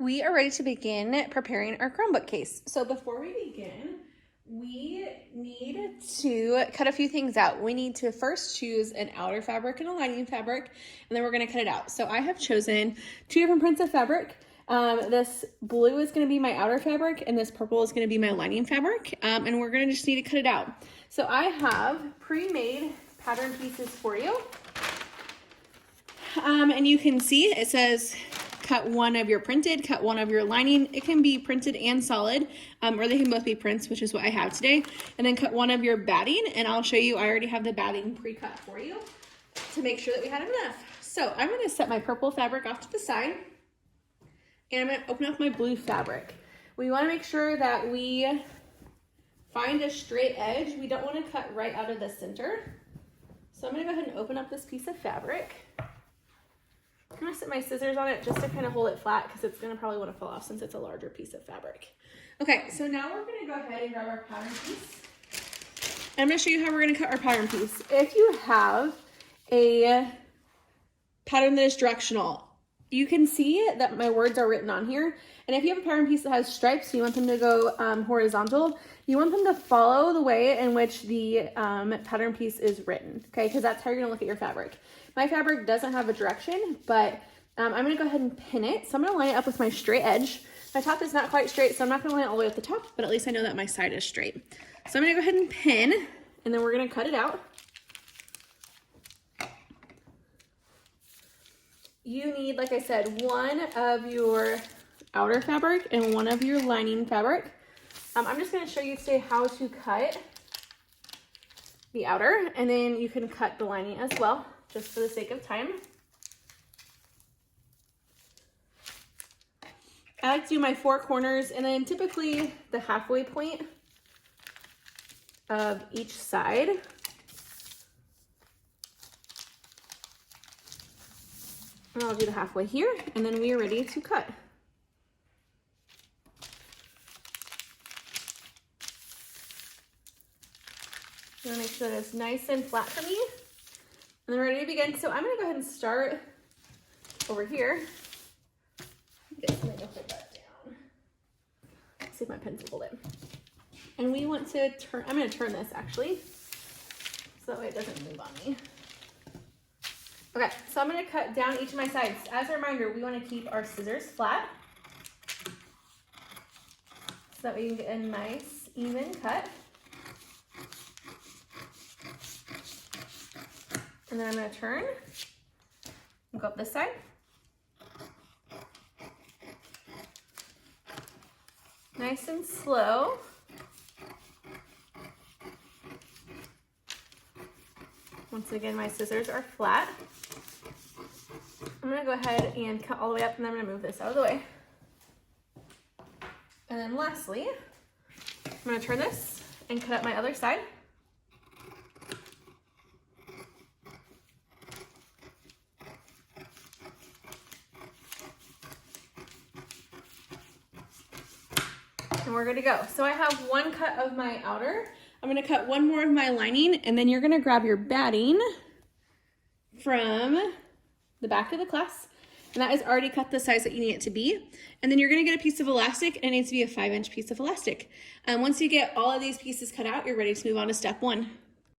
We are ready to begin preparing our Chromebook case. So before we begin, we need to cut a few things out. We need to first choose an outer fabric and a lining fabric, and then we're going to cut it out. So I have chosen two different prints of fabric. This blue is going to be my outer fabric, and this purple is going to be my lining fabric, and we're going to just need to cut it out. So I have pre-made pattern pieces for you, and you can see it says cut one of your printed, cut one of your lining. It can be printed and solid, or they can both be prints, which is what I have today. And then cut one of your batting, and I'll show you, I already have the batting pre-cut for you to make sure that we had enough. So I'm gonna set my purple fabric off to the side, and I'm gonna open up my blue fabric. We wanna make sure that we find a straight edge. We don't wanna cut right out of the center. So I'm gonna go ahead and open up this piece of fabric. I'm gonna set my scissors on it just to kind of hold it flat because it's gonna probably want to fall off since it's a larger piece of fabric. Okay, so now we're gonna go ahead and grab our pattern piece. And I'm gonna show you how we're gonna cut our pattern piece. If you have a pattern that is directional, you can see that my words are written on here. And if you have a pattern piece that has stripes, you want them to go horizontal, you want them to follow the way in which the pattern piece is written, okay? Because that's how you're gonna look at your fabric. My fabric doesn't have a direction, but I'm gonna go ahead and pin it. So I'm gonna line it up with my straight edge. My top is not quite straight, so I'm not gonna line it all the way at the top, but at least I know that my side is straight. So I'm gonna go ahead and pin, and then we're gonna cut it out. You need, like I said, one of your outer fabric and one of your lining fabric. I'm just gonna show you today how to cut the outer, and then you can cut the lining as well, just for the sake of time. I like to do my four corners and then typically the halfway point of each side. And I'll do the halfway here, and then we are ready to cut. I'm gonna make sure that it's nice and flat for me. And then we're ready to begin. So I'm gonna go ahead and start over here. Get something to hold that down. Let's see if my pen's will hold it. And we want to turn, I'm gonna turn this actually, so that way it doesn't move on me. Okay, so I'm gonna cut down each of my sides. As a reminder, we wanna keep our scissors flat, so that we can get a nice, even cut. And then I'm gonna turn and go up this side. Nice and slow. Once again, my scissors are flat. I'm gonna go ahead and cut all the way up, and then I'm gonna move this out of the way. And then lastly, I'm gonna turn this and cut up my other side. And we're good to go. So I have one cut of my outer. I'm gonna cut one more of my lining, and then you're gonna grab your batting from the back of the class, and that is already cut the size that you need it to be. And then you're gonna get a piece of elastic, and it needs to be a 5-inch piece of elastic. Once you get all of these pieces cut out, you're ready to move on to step one.